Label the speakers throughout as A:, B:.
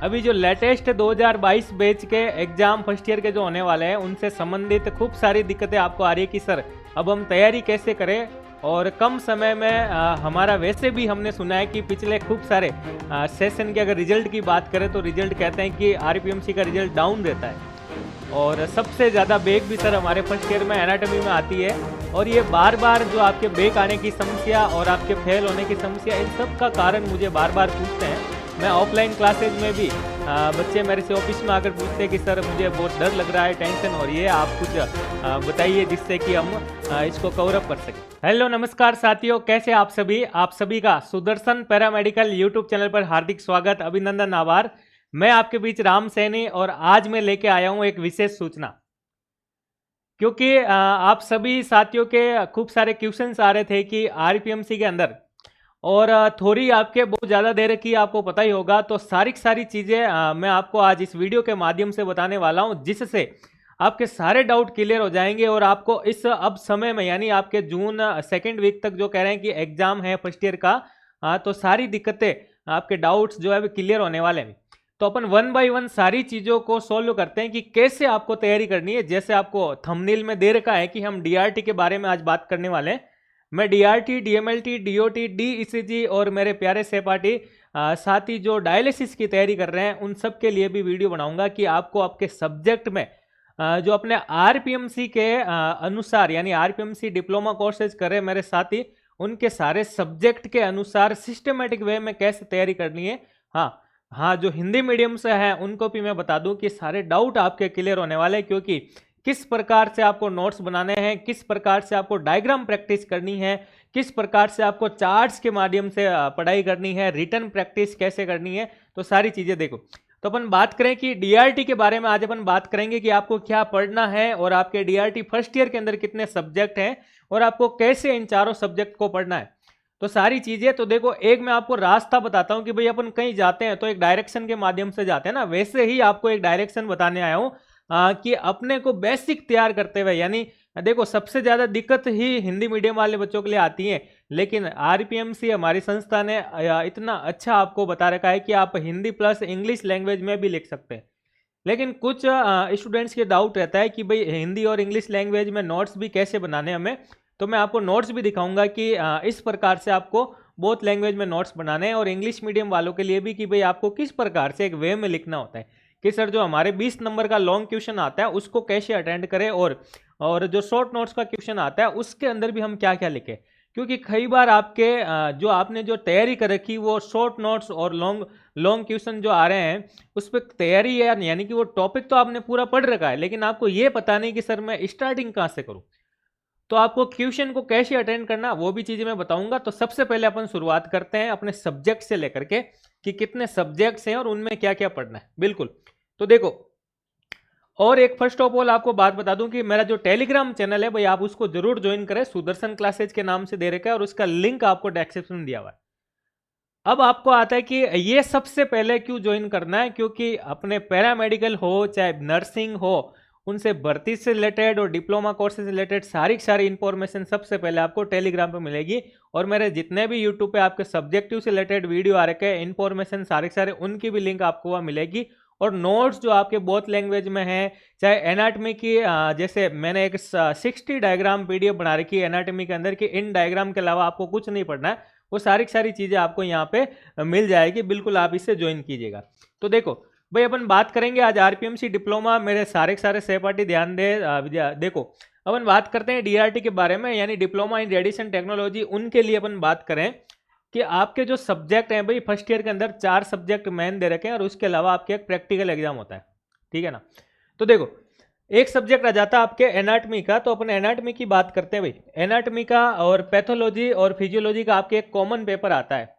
A: अभी जो latest 2022 batch के एग्जाम फर्स्ट ईयर के जो होने वाले हैं उनसे संबंधित खूब सारी दिक्कतें आपको आ रही है कि सर अब हम तैयारी कैसे करें और कम समय में हमारा वैसे भी हमने सुना है कि पिछले खूब सारे सेशन के अगर रिजल्ट की बात करें तो रिजल्ट कहते हैं कि आरपीएमसी का रिजल्ट डाउन रहता है और सबसे ज़्यादा बैक भी सर हमारे फर्स्ट ईयर में एनाटॉमी में आती है। और ये बार बार जो आपके बैक आने की समस्या और आपके फेल होने की समस्या, इन सब का कारण मुझे बार बार पूछते हैं। मैं ऑफलाइन क्लासेज में भी बच्चे मेरे से ऑफिस में आकर पूछते हैं कि सर मुझे बहुत डर लग रहा है, टेंशन हो रही है, आप कुछ बताइए जिससे कि हम इसको कवर अप कर सकें। हेलो नमस्कार साथियों, कैसे आप सभी का सुदर्शन पैरामेडिकल यूट्यूब चैनल पर हार्दिक स्वागत, अभिनंदन, आभार। मैं आपके बीच राम सैनी और आज मैं लेके आया हूं एक विशेष सूचना, क्योंकि आप सभी साथियों के खूब सारे क्वेश्चंस आ रहे थे कि आरपीएमसी के अंदर और थोड़ी आपके बहुत ज़्यादा देर की आपको पता ही होगा, तो सारी चीज़ें मैं आपको आज इस वीडियो के माध्यम से बताने वाला हूं, जिससे आपके सारे डाउट क्लियर हो जाएंगे और आपको इस अब समय में यानी आपके जून सेकेंड वीक तक जो कह रहे हैं कि एग्जाम है फर्स्ट ईयर का, तो सारी दिक्कतें आपके डाउट्स जो है क्लियर होने वाले हैं। तो अपन वन बाय वन सारी चीज़ों को सॉल्व करते हैं कि कैसे आपको तैयारी करनी है। जैसे आपको थंबनेल में दे रखा है कि हम डीआरटी के बारे में आज बात करने वाले हैं। मैं डीआरटी, डीएमएलटी, डीओटी, डीईसीजी और मेरे प्यारे सहपाठी साथी जो डायलिसिस की तैयारी कर रहे हैं उन सब के लिए भी वीडियो बनाऊंगा कि आपको आपके सब्जेक्ट में जो अपने आरपीएमसी के अनुसार यानी आरपीएमसी डिप्लोमा कोर्सेज कर रहे मेरे साथी, उनके सारे सब्जेक्ट के अनुसार सिस्टमेटिक वे में कैसे तैयारी करनी है। हाँ, जो हिंदी मीडियम से है उनको भी मैं बता दूं कि सारे डाउट आपके क्लियर होने वाले हैं, क्योंकि किस प्रकार से आपको नोट्स बनाने हैं, किस प्रकार से आपको डायग्राम प्रैक्टिस करनी है, किस प्रकार से आपको चार्ट्स के माध्यम से पढ़ाई करनी है, रिटन प्रैक्टिस कैसे करनी है, तो सारी चीज़ें देखो। तो अपन बात करें कि डीआरटी के बारे में आज अपन बात करेंगे कि आपको क्या पढ़ना है और आपके डीआरटी फर्स्ट ईयर के अंदर कितने सब्जेक्ट हैं और आपको कैसे इन चारों सब्जेक्ट को पढ़ना है। तो सारी चीजें तो देखो, एक मैं आपको रास्ता बताता हूं कि भाई अपन कहीं जाते हैं तो एक डायरेक्शन के माध्यम से जाते हैं ना, वैसे ही आपको एक डायरेक्शन बताने आया हूं कि अपने को बेसिक तैयार करते हुए, यानी देखो सबसे ज्यादा दिक्कत ही हिंदी मीडियम वाले बच्चों के लिए आती है, लेकिन आरपीएमसी हमारी संस्था ने इतना अच्छा आपको बता रखा है कि आप हिंदी प्लस इंग्लिश लैंग्वेज में भी लिख सकते हैं। लेकिन कुछ स्टूडेंट्स के डाउट रहता है कि भाई हिंदी और इंग्लिश लैंग्वेज में नोट्स भी कैसे बनाने हमें, तो मैं आपको नोट्स भी दिखाऊंगा कि इस प्रकार से आपको बोथ लैंग्वेज में नोट्स बनाने हैं और इंग्लिश मीडियम वालों के लिए भी कि भाई आपको किस प्रकार से एक वे में लिखना होता है कि सर जो हमारे 20 नंबर का लॉन्ग क्वेश्चन आता है उसको कैसे अटेंड करें और जो शॉर्ट नोट्स का क्वेश्चन आता है उसके अंदर भी हम क्या क्या लिखें। क्योंकि कई बार आपके जो आपने जो तैयारी कर रखी वो शॉर्ट नोट्स और लॉन्ग क्वेश्चन जो आ रहे हैं उस पर तैयारी है, यानी कि वो टॉपिक तो आपने पूरा पढ़ रखा है, लेकिन आपको ये पता नहीं कि सर मैं स्टार्टिंग कहाँ से करूँ, तो आपको क्वेश्चन को कैसे अटेंड करना वो भी चीजें मैं बताऊंगा। तो सबसे पहले अपन शुरुआत करते हैं अपने सब्जेक्ट से लेकर के कि कितने सब्जेक्ट्स हैं और उनमें क्या क्या पढ़ना है। बिल्कुल, तो देखो, और एक फर्स्ट ऑफ ऑल आपको बात बता दूं कि मेरा जो टेलीग्राम चैनल है भाई आप उसको जरूर ज्वाइन करें, सुदर्शन क्लासेज के नाम से दे रखा है और उसका लिंक आपको डिस्क्रिप्शन में दिया हुआ है। अब आपको आता है कि ये सबसे पहले क्यों ज्वाइन करना है, क्योंकि अपने पैरामेडिकल हो चाहे नर्सिंग हो, उनसे भर्ती से रिलेटेड और डिप्लोमा कोर्स से रिलेटेड सारी इंफॉर्मेशन सबसे पहले आपको टेलीग्राम पे मिलेगी। और मेरे जितने भी यूट्यूब पे आपके सब्जेक्टिव से रिलेटेड वीडियो आ रखे हैं, इंफॉर्मेशन सारे उनकी भी लिंक आपको वहाँ मिलेगी। और नोट्स जो आपके बोथ लैंग्वेज में है, चाहे एनाटमी की जैसे मैंने एक 60 डायग्राम पीडीएफ बना रखी है एनाटमी के अंदर, कि इन डायग्राम के अलावा आपको कुछ नहीं पढ़ना है, वो सारी चीज़ें आपको यहाँ पे मिल जाएगी। बिल्कुल आप इससे ज्वाइन कीजिएगा। तो देखो भाई, अपन बात करेंगे आज आरपीएमसी डिप्लोमा, मेरे सारे सहपाठी ध्यान दे देखो अपन बात करते हैं डीआरटी के बारे में, यानी डिप्लोमा इन रेडिएशन टेक्नोलॉजी। उनके लिए अपन बात करें कि आपके जो सब्जेक्ट हैं भाई फर्स्ट ईयर के अंदर 4 सब्जेक्ट मेन दे रखे हैं और उसके अलावा आपके एक प्रैक्टिकल एग्जाम होता है, ठीक है ना। तो देखो, एक सब्जेक्ट आ जाता है आपके एनाटमी का, तो अपन एनाटमी की बात करते हैं भाई। एनाटमी का और पैथोलॉजी और फिजियोलॉजी का आपके एक कॉमन पेपर आता है,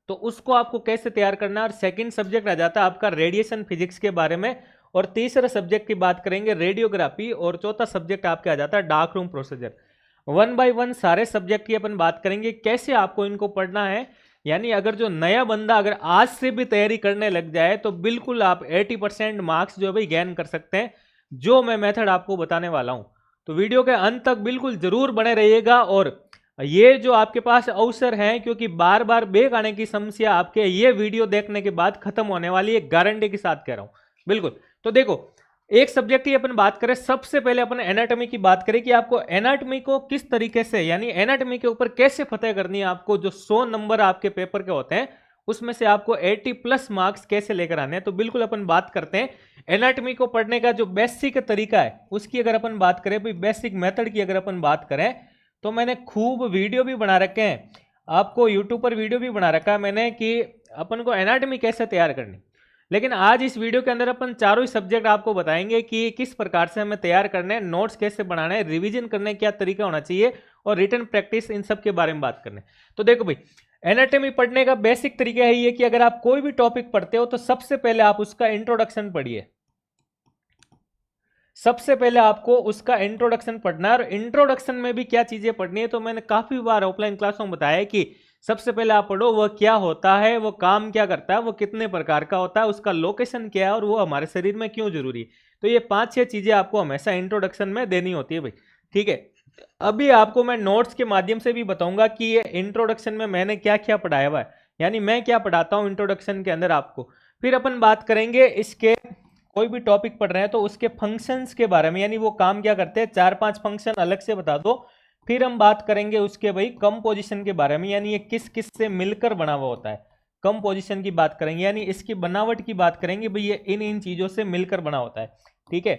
A: तो उसको आपको कैसे तैयार करना है। और सेकंड सब्जेक्ट आ जाता है आपका रेडिएशन फिजिक्स के बारे में, और तीसरा सब्जेक्ट की बात करेंगे रेडियोग्राफी, और चौथा सब्जेक्ट आपके आ जाता है dark room procedure. One by one सारे सब्जेक्ट की अपन बात करेंगे कैसे आपको इनको पढ़ना है। यानी अगर जो नया बंदा अगर आज से भी तैयारी करने लग जाए तो बिल्कुल आप 80% मार्क्स जो है भाई गेन कर सकते हैं, जो मैं मेथड आपको बताने वाला हूं। तो वीडियो के अंत तक बिल्कुल जरूर बने रहिएगा। और ये जो आपके पास अवसर है, क्योंकि बार बार बैक आने की समस्या आपके ये वीडियो देखने के बाद खत्म होने वाली है, गारंटी के साथ कह रहा हूं। बिल्कुल। तो देखो, एक सब्जेक्ट की अपन बात करें, सबसे पहले अपन एनाटॉमी की बात करें कि आपको एनाटॉमी को किस तरीके से, यानी एनाटॉमी के ऊपर कैसे फतह करनी है। आपको जो 100 नंबर आपके पेपर के होते हैं उसमें से आपको 80+ मार्क्स कैसे लेकर आने हैं, तो बिल्कुल अपन बात करते हैं। एनाटॉमी को पढ़ने का जो बेसिक तरीका है उसकी अगर अपन बात करें, भाई बेसिक मेथड की अगर अपन बात करें, तो मैंने खूब वीडियो भी बना रखे हैं, आपको यूट्यूब पर वीडियो भी बना रखा है मैंने कि अपन को एनाटॉमी कैसे तैयार करनी। लेकिन आज इस वीडियो के अंदर अपन चारों ही सब्जेक्ट आपको बताएंगे कि किस प्रकार से हमें तैयार करने हैं, नोट्स कैसे बनाना है, रिवीजन करने क्या तरीका होना चाहिए, और रिटन प्रैक्टिस, इन सब के बारे में बात करने। तो देखो भाई, एनाटॉमी पढ़ने का बेसिक तरीका है ये कि अगर आप कोई भी टॉपिक पढ़ते हो तो सबसे पहले आप उसका इंट्रोडक्शन पढ़िए। सबसे पहले आपको उसका इंट्रोडक्शन पढ़ना है, और इंट्रोडक्शन में भी क्या चीजें पढ़नी है, तो मैंने काफी बार ऑफलाइन क्लासों में बताया कि सबसे पहले आप पढ़ो वह क्या होता है, वो काम क्या करता है, वो कितने प्रकार का होता है, उसका लोकेशन क्या है, और वो हमारे शरीर में क्यों जरूरी है। तो ये 5-6 चीजें आपको हमेशा इंट्रोडक्शन में देनी होती है भाई। ठीक है, अभी आपको मैं नोट्स के माध्यम से भी बताऊंगा कि ये इंट्रोडक्शन में मैंने क्या क्या पढ़ाया हुआ है, यानी मैं क्या पढ़ाता हूं इंट्रोडक्शन के अंदर आपको। फिर अपन बात करेंगे इसके, कोई भी टॉपिक पढ़ रहे हैं तो उसके फंक्शंस के बारे में, यानी वो काम क्या करते हैं, 4-5 फंक्शन अलग से बता दो। फिर हम बात करेंगे उसके भाई कंपोजिशन के बारे में, यानी ये किस किस से मिलकर बना हुआ होता है, कंपोजिशन की बात करेंगे, यानी इसकी बनावट की बात करेंगे, भाई ये इन इन चीजों से मिलकर बना होता है। ठीक है,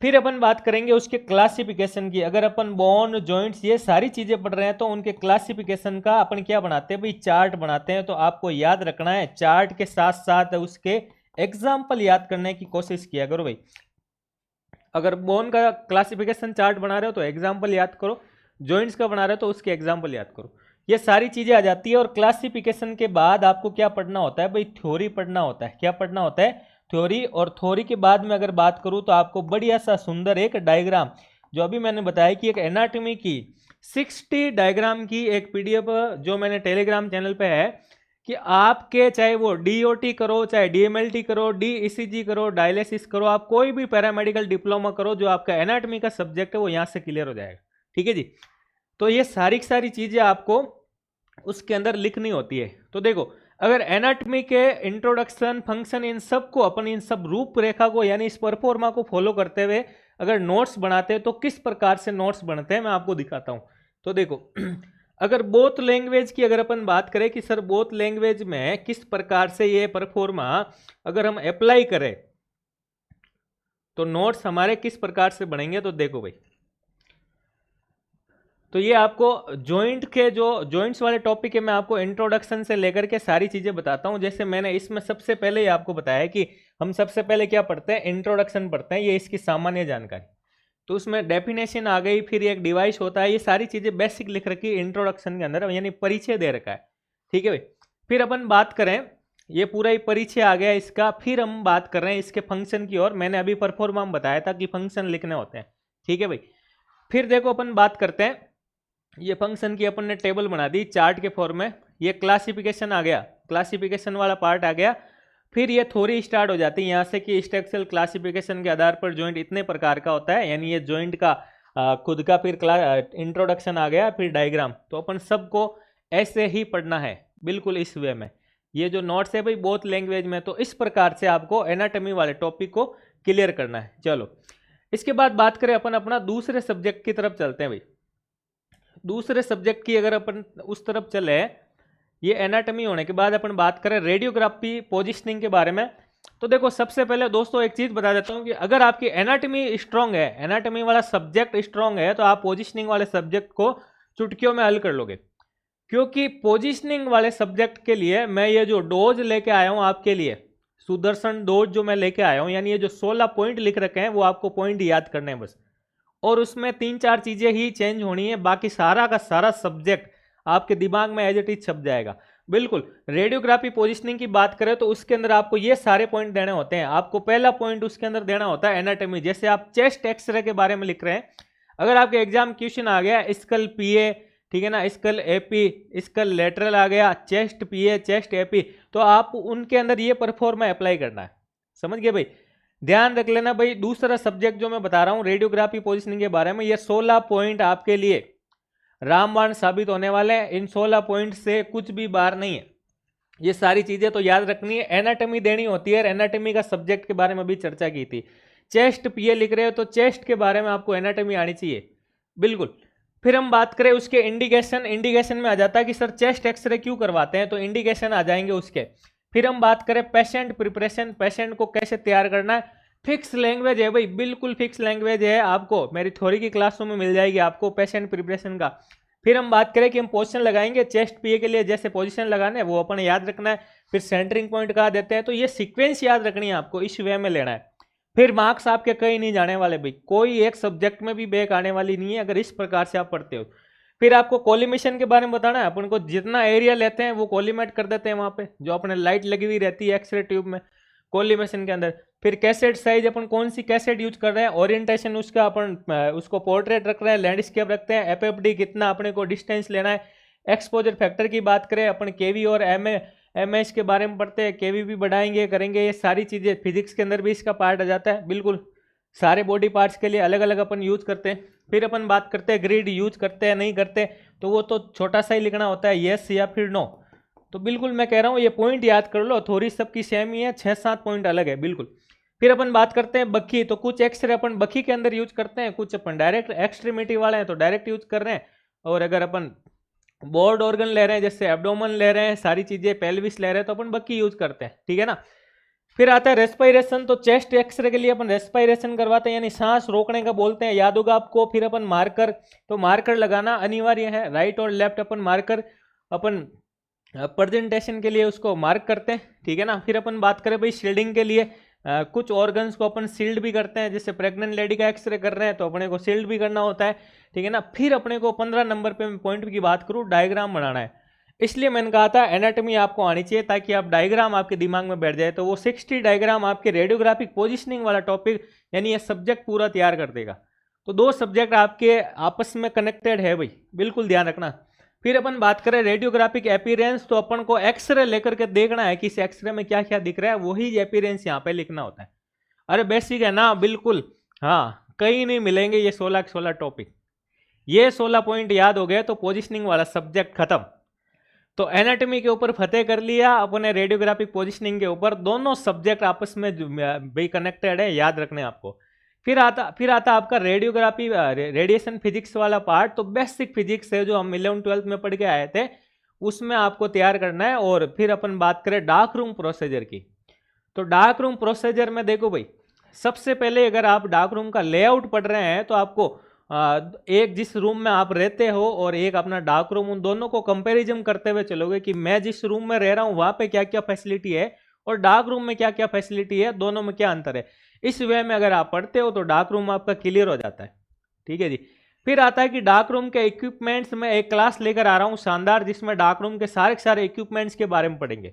A: फिर अपन बात करेंगे उसके क्लासिफिकेशन की। अगर अपन बोन, जॉइंट्स, ये सारी चीजें पढ़ रहे हैं तो उनके क्लासिफिकेशन का अपन क्या बनाते हैं भाई, चार्ट बनाते हैं। तो आपको याद रखना है, चार्ट के साथ साथ उसके एग्जाम्पल याद करने की कोशिश किया करो भाई। अगर बोन का क्लासिफिकेशन चार्ट बना रहे हो तो एग्जाम्पल याद करो, जॉइंट्स का बना रहे हो तो उसके एग्जाम्पल याद करो, ये सारी चीजें आ जाती है। और क्लासिफिकेशन के बाद आपको क्या पढ़ना होता है भाई, थ्योरी पढ़ना होता है। क्या पढ़ना होता है, थ्योरी। और थ्योरी के बाद में अगर बात करूं तो आपको बढ़िया सा सुंदर एक डायग्राम, जो अभी मैंने बताया कि एक एनाटॉमी की 60 डायग्राम की एक पीडीएफ जो मैंने टेलीग्राम चैनल पे है, कि आपके चाहे वो डीओटी करो, चाहे डीएमएलटी करो, डीईसीजी करो, डायलिसिस करो, आप कोई भी पैरामेडिकल डिप्लोमा करो, जो आपका एनाटॉमी का सब्जेक्ट है वो यहाँ से क्लियर हो जाएगा। ठीक है जी, तो ये सारी चीजें आपको उसके अंदर लिखनी होती है। तो देखो, अगर एनाटॉमी के इंट्रोडक्शन, फंक्शन, इन सब को अपन, इन सब रूपरेखा को, यानी इस परफॉर्मा को फॉलो करते हुए अगर नोट्स बनाते हैं तो किस प्रकार से नोट्स बनते हैं मैं आपको दिखाता हूं। तो देखो, अगर बोथ लैंग्वेज की अगर अपन बात करें कि सर बोथ लैंग्वेज में किस प्रकार से ये परफॉर्मा अगर हम अप्लाई करें तो नोट्स हमारे किस प्रकार से बनेंगे, तो देखो भाई, तो ये आपको जॉइंट के, जो जॉइंट्स वाले टॉपिक है, मैं आपको इंट्रोडक्शन से लेकर के सारी चीजें बताता हूं। जैसे मैंने इसमें सबसे पहले ही आपको बताया कि हम सबसे पहले क्या पढ़ते हैं, इंट्रोडक्शन पढ़ते हैं, ये इसकी सामान्य जानकारी। तो उसमें डेफिनेशन आ गई, फिर एक डिवाइस होता है, ये सारी चीजें बेसिक लिख रखी इंट्रोडक्शन के अंदर, यानी परिचय दे रखा है। ठीक है भाई, फिर अपन बात करें, ये पूरा ही परिचय आ गया इसका। फिर हम बात कर रहे हैं इसके फंक्शन की ओर। मैंने अभी परफॉर्मा में बताया था कि फंक्शन लिखने होते हैं। ठीक है भाई, फिर देखो अपन बात करते हैं, ये फंक्शन की अपन ने टेबल बना दी चार्ट के फॉर्म में। ये क्लासिफिकेशन आ गया, क्लासिफिकेशन वाला पार्ट आ गया। फिर ये थ्योरी स्टार्ट हो जाती है यहाँ से कि स्ट्रक्चरल क्लासिफिकेशन के आधार पर जॉइंट इतने प्रकार का होता है, यानी ये जॉइंट का खुद का। फिर इंट्रोडक्शन आ गया, फिर डायग्राम। तो अपन सबको ऐसे ही पढ़ना है, बिल्कुल इस वे में। ये जो नोट्स है भाई बोथ लैंग्वेज में, तो इस प्रकार से आपको एनाटॉमी वाले टॉपिक को क्लियर करना है। चलो, इसके बाद बात करें अपन अपना दूसरे सब्जेक्ट की तरफ चलते हैं भाई। दूसरे सब्जेक्ट की अगर अपन उस तरफ चले, ये एनाटॉमी होने के बाद अपन बात करें रेडियोग्राफी पोजिशनिंग के बारे में। तो देखो, सबसे पहले दोस्तों एक चीज बता देता हूं कि अगर आपकी एनाटॉमी स्ट्रांग है, एनाटॉमी वाला सब्जेक्ट स्ट्रांग है, तो आप पोजिशनिंग वाले सब्जेक्ट को चुटकियों में हल कर लोगे। क्योंकि पोजिशनिंग वाले सब्जेक्ट के लिए मैं ये जो डोज लेके आया हूं आपके लिए, सुदर्शन डोज जो मैं लेके आया हूं, यानी ये जो 16 पॉइंट लिख रखे हैं वो आपको पॉइंट याद करने हैं बस। और उसमें 3-4 चीजें ही चेंज होनी है, बाकी सारा का सारा सब्जेक्ट आपके दिमाग में एज इट इज छप जाएगा। बिल्कुल, रेडियोग्राफी पोजिशनिंग की बात करें तो उसके अंदर आपको ये सारे पॉइंट देने होते हैं। आपको पहला पॉइंट उसके अंदर देना होता है एनाटॉमी। जैसे आप चेस्ट एक्सरे के बारे में लिख रहे हैं, अगर आपके एग्जाम क्वेश्चन आ गया स्कल पीए, ठीक है ना, स्कल एपी, स्कल लेटरल आ गया, चेस्ट पीए, चेस्ट एपी, तो आप उनके अंदर ये परफॉर्मा अप्लाई करना है। समझ गए भाई, ध्यान रख लेना भाई। दूसरा सब्जेक्ट जो मैं बता रहा हूं रेडियोग्राफी पोजिशनिंग के बारे में, ये 16 पॉइंट आपके लिए रामबाण साबित होने वाले हैं। इन 16 पॉइंट से कुछ भी बाहर नहीं है। ये सारी चीजें तो याद रखनी है। एनाटॉमी देनी होती है, एनाटॉमी का सब्जेक्ट के बारे में भी चर्चा की थी। चेस्ट पीए लिख रहे हो तो चेस्ट के बारे में आपको एनाटॉमी आनी चाहिए, बिल्कुल। फिर हम बात करें उसके इंडिकेशन, इंडिकेशन में आ जाता है कि सर चेस्ट एक्सरे क्यों करवाते हैं, तो इंडिकेशन आ जाएंगे उसके। फिर हम बात करें पेशेंट प्रिपरेशन, पेशेंट को कैसे तैयार करना है। फिक्स लैंग्वेज है भाई, बिल्कुल फिक्स लैंग्वेज है, आपको मेरी थ्योरी की क्लासों में मिल जाएगी आपको पेशेंट प्रिपरेशन का। फिर हम बात करें कि हम पोजीशन लगाएंगे चेस्ट पीए के लिए, जैसे पोजीशन लगाना है वो अपन याद रखना है। फिर सेंटरिंग पॉइंट कहाँ देते हैं, तो ये सीक्वेंस याद रखनी है आपको, इस वे में लेना है। फिर मार्क्स आपके कहीं नहीं जाने वाले भाई, कोई एक सब्जेक्ट में भी बैक आने वाली नहीं है अगर इस प्रकार से आप पढ़ते हो। फिर आपको कोलिमेशन के बारे में बताना है, अपन को जितना एरिया लेते हैं वो कोलिमेट कर देते हैं वहां पे, जो अपने लाइट लगी हुई रहती है एक्सरे ट्यूब में कोलिमेशन के अंदर। फिर कैसेट साइज, अपन कौन सी कैसेट यूज कर रहे हैं, ओरिएंटेशन उसका अपन उसको पोर्ट्रेट रख रहे हैं, लैंडस्केप रखते हैं, एफएफडी कितना अपने को डिस्टेंस लेना है। एक्सपोजर फैक्टर की बात करें अपन, केवी और एमएच के बारे में पढ़ते हैं, केवी भी बढ़ाएंगे करेंगे, ये सारी चीजें फिजिक्स के अंदर भी इसका पार्ट आ जाता है, बिल्कुल। सारे बॉडी पार्ट्स के लिए अलग अलग अपन यूज करते हैं। फिर अपन बात करते हैं ग्रिड यूज करते हैं नहीं करते, तो वो तो छोटा सा ही लिखना होता है, येस या फिर नो। तो बिल्कुल मैं कह रहा हूँ ये पॉइंट याद कर लो, थोड़ी सबकी सेम ही है, 6-7 पॉइंट अलग है, बिल्कुल। फिर अपन बात करते हैं बखी, तो कुछ एक्सरे अपन बखी के अंदर यूज करते हैं, कुछ अपन डायरेक्ट एक्सट्रीमिटी वाले हैं तो डायरेक्ट यूज कर रहे हैं, और अगर अपन बोर्ड ऑर्गन ले रहे हैं जैसे एब्डोमन ले रहे हैं, सारी चीजें पेल्विस ले रहे हैं, तो अपन बक्की यूज करते हैं, ठीक है ना। फिर आता है रेस्पिरेशन, तो चेस्ट एक्सरे के लिए अपन रेस्पिरेशन करवाते हैं, यानी सांस रोकने का बोलते हैं, याद होगा आपको। फिर अपन मार्कर, तो मार्कर लगाना अनिवार्य है, राइट और लेफ्ट अपन मार्कर अपन प्रेजेंटेशन के लिए उसको मार्क करते हैं, ठीक है ना। फिर अपन बात करें भाई शील्डिंग के लिए, कुछ ऑर्गन्स को अपन सील्ड भी करते हैं, जैसे प्रेग्नेंट लेडी का एक्सरे कर रहे हैं तो अपने को सील्ड भी करना होता है, ठीक है ना। फिर अपने को 15 नंबर पे पॉइंट की बात करूँ, डायग्राम बनाना है। इसलिए मैंने कहा था एनाटॉमी आपको आनी चाहिए ताकि आप डायग्राम आपके दिमाग में बैठ जाए, तो वो 60 डायग्राम आपके रेडियोग्राफिक पोजिशनिंग वाला टॉपिक, यानी ये सब्जेक्ट पूरा तैयार कर देगा। तो 2 सब्जेक्ट आपके आपस में कनेक्टेड है भाई, बिल्कुल ध्यान रखना। फिर अपन बात करें रेडियोग्राफिक एपीरेंस, तो अपन को एक्सरे लेकर के देखना है कि इस एक्सरे में क्या क्या दिख रहा है, वही एपीरेंस यहाँ पे लिखना होता है। अरे बेसिक है ना, बिल्कुल। हाँ, कहीं नहीं मिलेंगे ये 16 टॉपिक, ये 16 पॉइंट याद हो गए तो पोजिशनिंग वाला सब्जेक्ट खत्म। तो एनाटॉमी के ऊपर फतेह कर लिया अपने, रेडियोग्राफिक पोजिशनिंग के ऊपर, दोनों सब्जेक्ट आपस में भी कनेक्टेड है, याद रखने आपको। फिर आता आपका रेडियोग्राफी रेडिएशन फिजिक्स वाला पार्ट, तो बेसिक फिजिक्स है जो हम 11th-12th में पढ़ के आए थे, उसमें आपको तैयार करना है। और फिर अपन बात करें डार्क रूम प्रोसीजर की, तो डार्क रूम प्रोसीजर में देखो भाई, सबसे पहले अगर आप डार्क रूम का लेआउट पढ़ रहे हैं तो आपको एक जिस रूम में आप रहते हो और एक अपना डार्क रूम, उन दोनों को कंपैरिजन करते हुए चलोगे कि मैं जिस रूम में रह रहा हूं वहां पे क्या क्या फैसिलिटी है और डार्क रूम में क्या क्या फैसिलिटी है, दोनों में क्या अंतर है। इस वे में अगर आप पढ़ते हो तो डार्क रूम आपका क्लियर हो जाता है, ठीक है जी। फिर आता है कि डार्क रूम के इक्विपमेंट्स में एक क्लास लेकर आ रहा हूं शानदार, जिसमें डार्क रूम के सारे इक्विपमेंट्स के बारे में पढ़ेंगे।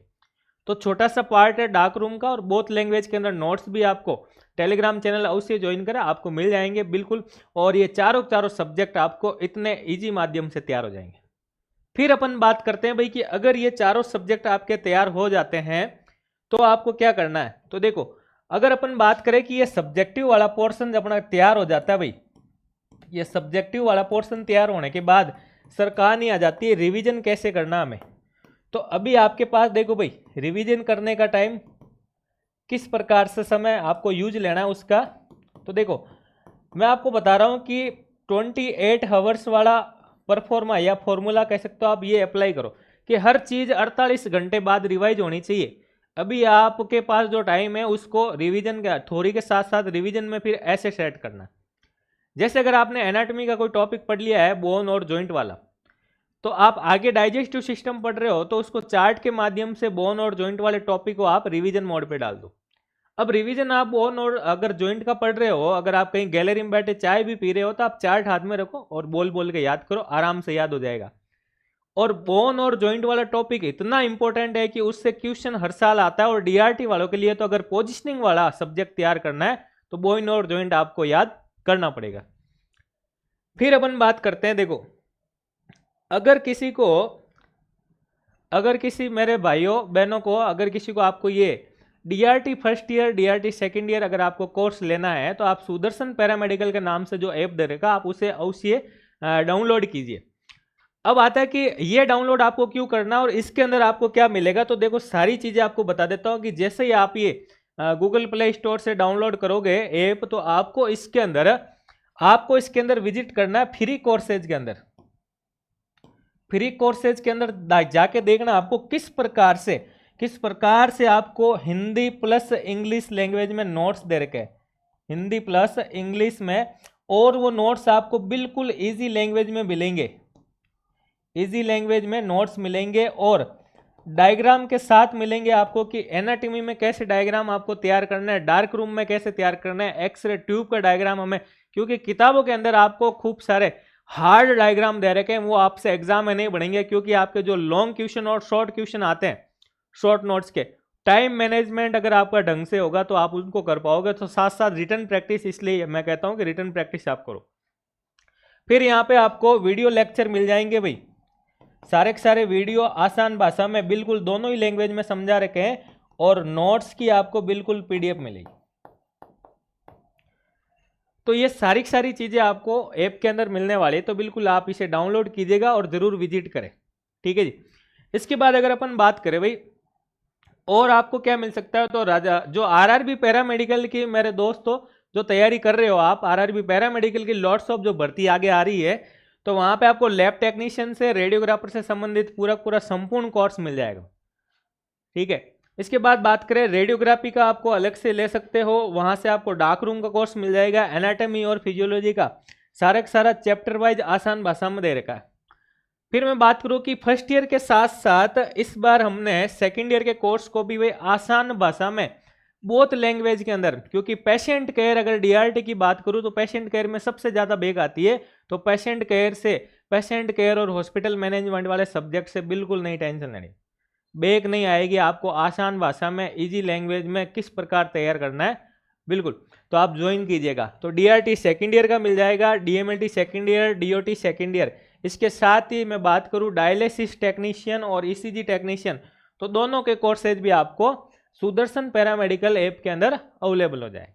A: तो छोटा सा पार्ट है डार्क रूम का, और बोथ लैंग्वेज के अंदर नोट्स भी आपको टेलीग्राम चैनल अवश्य ज्वाइन करें, आपको मिल जाएंगे बिल्कुल। और ये चारों सब्जेक्ट आपको इतने इजी माध्यम से तैयार हो जाएंगे। फिर अपन बात करते हैं भाई कि अगर ये चारों सब्जेक्ट आपके तैयार हो जाते हैं तो आपको क्या करना है। तो देखो, अगर अपन बात करें कि ये सब्जेक्टिव वाला पोर्शन अपना तैयार हो जाता है भाई, ये सब्जेक्टिव वाला पोर्शन तैयार होने के बाद सर कहानी आ जाती है रिवीजन कैसे करना हमें। तो अभी आपके पास देखो भाई, रिवीजन करने का टाइम, किस प्रकार से समय आपको यूज लेना है उसका। तो देखो, मैं आपको बता रहा हूं कि 28 आवर्स वाला परफॉर्मा या फॉर्मूला कह सकते हो आप, ये अप्लाई करो कि हर चीज 48 घंटे बाद रिवाइज होनी चाहिए। अभी आपके पास जो टाइम है उसको रिवीजन का, थ्योरी के साथ साथ रिवीजन में फिर ऐसे सेट करना। जैसे अगर आपने एनाटॉमी का कोई टॉपिक पढ़ लिया है बोन और जॉइंट वाला, तो आप आगे डाइजेस्टिव सिस्टम पढ़ रहे हो तो उसको चार्ट के माध्यम से बोन और जॉइंट वाले टॉपिक को आप रिवीजन मोड पे डाल दो। अब रिवीजन आप बोन और अगर जॉइंट का पढ़ रहे हो, अगर आप कहीं गैलरी में बैठे चाय भी पी रहे हो, तो आप चार्ट हाथ में रखो और बोल बोल के याद करो, आराम से याद हो जाएगा। और बोन और जॉइंट वाला टॉपिक इतना इंपॉर्टेंट है कि उससे क्वेश्चन हर साल आता है। और डीआरटी वालों के लिए तो अगर पोजिशनिंग वाला सब्जेक्ट तैयार करना है तो बोन और जॉइंट आपको याद करना पड़ेगा। फिर अपन बात करते हैं, देखो, अगर किसी मेरे भाइयों बहनों को, अगर किसी को आपको ये DRT first year, DRT second year अगर आपको कोर्स लेना है तो आप सुदर्शन पैरामेडिकल के नाम से जो ऐप दे रखा, आप उसे अवश्य डाउनलोड कीजिए। अब आता है कि ये डाउनलोड आपको क्यों करना है और इसके अंदर आपको क्या मिलेगा। तो देखो सारी चीजें आपको बता देता हूँ कि जैसे ही आप ये गूगल प्ले स्टोर से डाउनलोड करोगे ऐप, तो आपको इसके अंदर विजिट करना है फ्री कोर्सेज के अंदर। फ्री कोर्सेज के अंदर जाके देखना आपको किस प्रकार से आपको हिंदी प्लस इंग्लिश लैंग्वेज में नोट्स दे रखे हैं, हिंदी प्लस इंग्लिश में, और वो नोट्स आपको बिल्कुल इजी लैंग्वेज में मिलेंगे, इजी लैंग्वेज में नोट्स मिलेंगे और डायग्राम के साथ मिलेंगे आपको कि एनाटॉमी में कैसे डायग्राम आपको तैयार करना है, डार्क रूम में कैसे तैयार करना है, एक्सरे ट्यूब का डायग्राम हमें, क्योंकि किताबों के अंदर आपको खूब सारे हार्ड डायग्राम दे रखे हैं, वो आपसे एग्जाम में नहीं बनेंगे, क्योंकि आपके जो लॉन्ग क्वेश्चन और शॉर्ट क्वेश्चन आते हैं शॉर्ट नोट्स के, टाइम मैनेजमेंट अगर आपका ढंग से होगा तो आप उनको कर पाओगे। तो साथ साथ रिटर्न प्रैक्टिस, इसलिए मैं कहता हूं कि रिटर्न प्रैक्टिस आप करो। फिर यहाँ पे आपको वीडियो लेक्चर मिल जाएंगे भाई, सारे के सारे वीडियो आसान भाषा में बिल्कुल दोनों ही लैंग्वेज में समझा रखे हैं, और नोट्स की आपको बिल्कुल पीडीएफ मिलेगी। तो ये सारी की सारी चीजें आपको ऐप के अंदर मिलने वाली है, तो बिल्कुल आप इसे डाउनलोड कीजिएगा और जरूर विजिट करें, ठीक है जी। इसके बाद अगर अपन बात करें भाई और आपको क्या मिल सकता है, तो राजा जो आरआरबी पैरामेडिकल की मेरे दोस्तों जो तैयारी कर रहे हो आप, आरआरबी पैरामेडिकल की लॉट्स ऑफ जो भर्ती आगे आ रही है, तो वहां पे आपको लैब टेक्नीशियन से रेडियोग्राफर से संबंधित पूरा संपूर्ण कोर्स मिल जाएगा, ठीक है। इसके बाद बात करें रेडियोग्राफी का, आपको अलग से ले सकते हो, वहां से आपको डार्क रूम का कोर्स मिल जाएगा, एनाटॉमी और फिजियोलॉजी का सारा का सारा चैप्टर वाइज आसान भाषा में दे रखा है। फिर मैं बात करूं कि फर्स्ट ईयर के साथ साथ इस बार हमने सेकंड ईयर के कोर्स को भी वही आसान भाषा में बोथ लैंग्वेज के अंदर, क्योंकि पेशेंट केयर, अगर डीआरटी की बात करूं तो पेशेंट केयर में सबसे ज्यादा बेग आती है, तो पेशेंट केयर और हॉस्पिटल मैनेजमेंट वाले सब्जेक्ट से बिल्कुल नहीं टेंशन लेनी, बेग नहीं आएगी। आपको आसान भाषा में इजी लैंग्वेज में किस प्रकार तैयार करना है, बिल्कुल, तो आप ज्वाइन कीजिएगा। तो डीआरटी सेकंड ईयर का मिल जाएगा, DMLT second year, DOT second year. इसके साथ ही मैं बात करूं डायलिसिस टेक्नीशियन और ईसीजी टेक्नीशियन, तो दोनों के कोर्सेज भी आपको सुदर्शन पैरामेडिकल ऐप के अंदर अवेलेबल हो जाए।